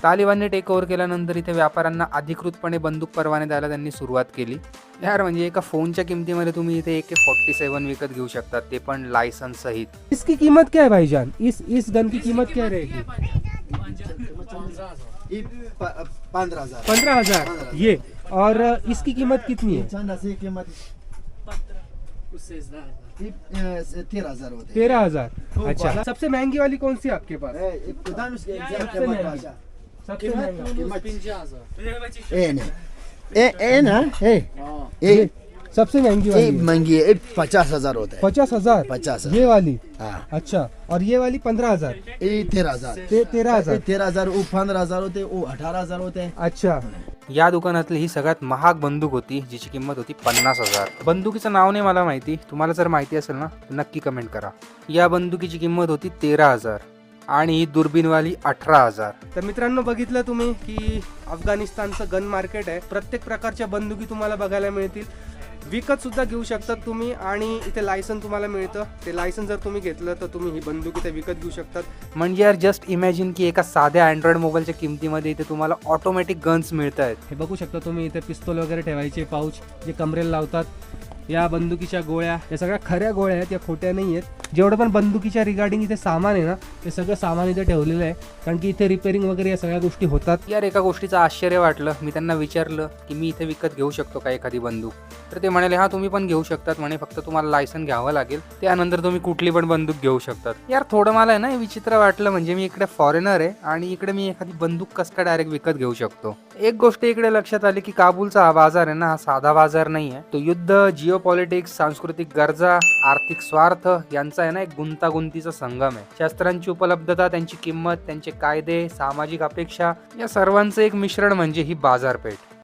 तालिबानने take over केल्यानंतर इथे व्यापाऱ्यांना अधिकृतपणे बंदूक परवाने द्यायला त्यांनी सुरुवात केली। यार म्हणजे एका फोनच्या किमतीमध्ये तुम्ही इथे AK-47 विकत घेऊ शकता, ते पण लायसन्स सहित। इसकी कीमत क्या है भाईजान? इस गन की कीमत क्या रहेगी? 15,000 ये। और इसकी कीमत कितनी है? 13,000। अच्छा, सबसे महंगी वाली कौन सी है आपके पास? सबसे सबसे महंगी वाली है। महंगी है 50,000 होता है। 50,000? 50,000 ये वाली? हाँ। अच्छा, और ये वाली 15,000? 13,000। 13,000? 13,000 वो 15,000 होते, वो 18,000 होते हैं। अच्छा, या दुकानातली ही सगळ्यात महाग बंदूक होती, जिची किंमत होती 50,000। बंदुकीचं नाव नाही मला माहिती, तुम्हाला जर माहिती असेल ना तर नक्की कमेंट करा। या बंदुकीची किंमत होती 13,000 आणि ही दुर्बीनवाली 18,000। तर मित्रांनो, बघितलं तुम्ही की अफगाणिस्तानचं गन मार्केट आहे। प्रत्येक प्रकारच्या बंदुकी तुम्हाला बघायला मिळतील, विकत सुद्धा घेऊ शकतात तुम्ही, आणि इथे लायसन तुम्हाला मिळतं। ते लायसन जर तुम्ही घेतलं तर तुम्ही ही बंदूक इथे विकत घेऊ शकतात। म्हणजे यार जस्ट इमॅजिन की एका साध्या अँड्रॉइड मोबाईलच्या किमतीमध्ये इथे तुम्हाला ऑटोमॅटिक गन्स मिळत आहेत। हे बघू शकता तुम्ही, इथे पिस्तूल वगैरे ठेवायचे पाऊच जे कमरेला लावतात। या बंदुकीच्या गोळ्या, या सगळ्या खऱ्या गोळ्या आहेत, या खोट्या नाही आहेत। जेवढं पण बंदुकीच्या रिगार्डिंग इथे सामान आहे ना, ते सगळं सामान इथे ठेवलेलं आहे, कारण की इथे रिपेअरिंग वगैरे या सगळ्या गोष्टी होतात। यार एका गोष्टीचं आश्चर्य वाटलं, मी त्यांना विचारलं की मी इथे विकत घेऊ शकतो का एखादी बंदूक, तर ते म्हणाले हा तुम्ही पण घेऊ शकतात म्हणे, फक्त तुम्हाला लायसन घ्यावं लागेल, त्यानंतर तुम्ही कुठली पण बंदूक घेऊ शकतात। यार थोडं मला आहे ना विचित्र वाटलं, म्हणजे मी इकडे फॉरेनर आहे आणि इकडे मी एखादी बंदूक कसं काय डायरेक्ट विकत घेऊ शकतो। एक गोष्ट इकडे लक्षात आली की काबूलचा हा बाजार आहे ना, हा साधा बाजार नाही आहे, तो युद्ध, जिओपॉलिटिक्स, सांस्कृतिक गरजा, आर्थिक स्वार्थ यांचा आहे ना एक गुंतागुंतीचा संगम आहे। शस्त्रांची उपलब्धता, त्यांची किंमत, त्यांचे कायदे, सामाजिक अपेक्षा या सर्वांचं एक मिश्रण म्हणजे ही बाजारपेठ।